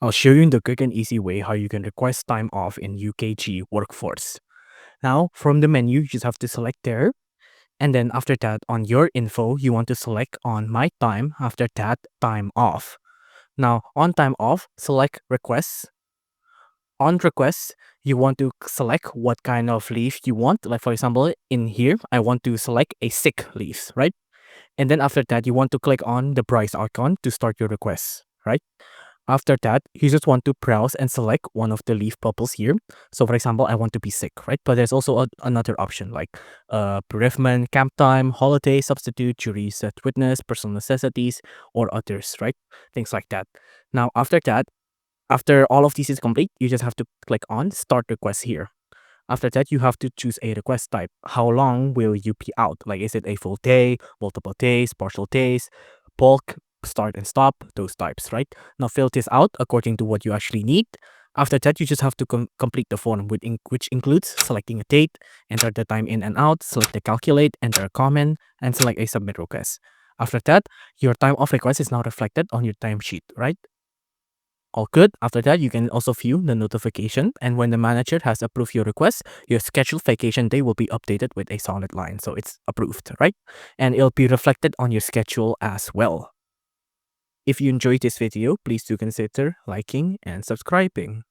I'll show you in the quick and easy way how you can request time off in UKG Workforce. Now, from the menu, you just have to select there. And then after that, on your info, you want to select on my time. After that, time off. Now, on time off, select requests. On requests, you want to select what kind of leave you want. Like for example, in here, I want to select a sick leave, right? And then after that, you want to click on the price icon to start your request, right? After that, you just want to browse and select one of the leaf bubbles here. So for example, I want to be sick, right? But there's also another option like bereavement, camp time, holiday, substitute, jury, set witness, personal necessities, or others, right? Things like that. Now, after that, after all of these is complete, you just have to click on start request here. After that, you have to choose a request type. How long will you be out? Like, is it a full day, multiple days, partial days, bulk, start and stop, those types, right? Now, fill this out according to what you actually need. After that, you just have to complete the form, which includes selecting a date, enter the time in and out, select the calculate, enter a comment, and select a submit request. After that, your time off request is now reflected on your timesheet, right? All good. After that, you can also view the notification. And when the manager has approved your request, your scheduled vacation day will be updated with a solid line. So it's approved, right? And it'll be reflected on your schedule as well. If you enjoyed this video, please do consider liking and subscribing.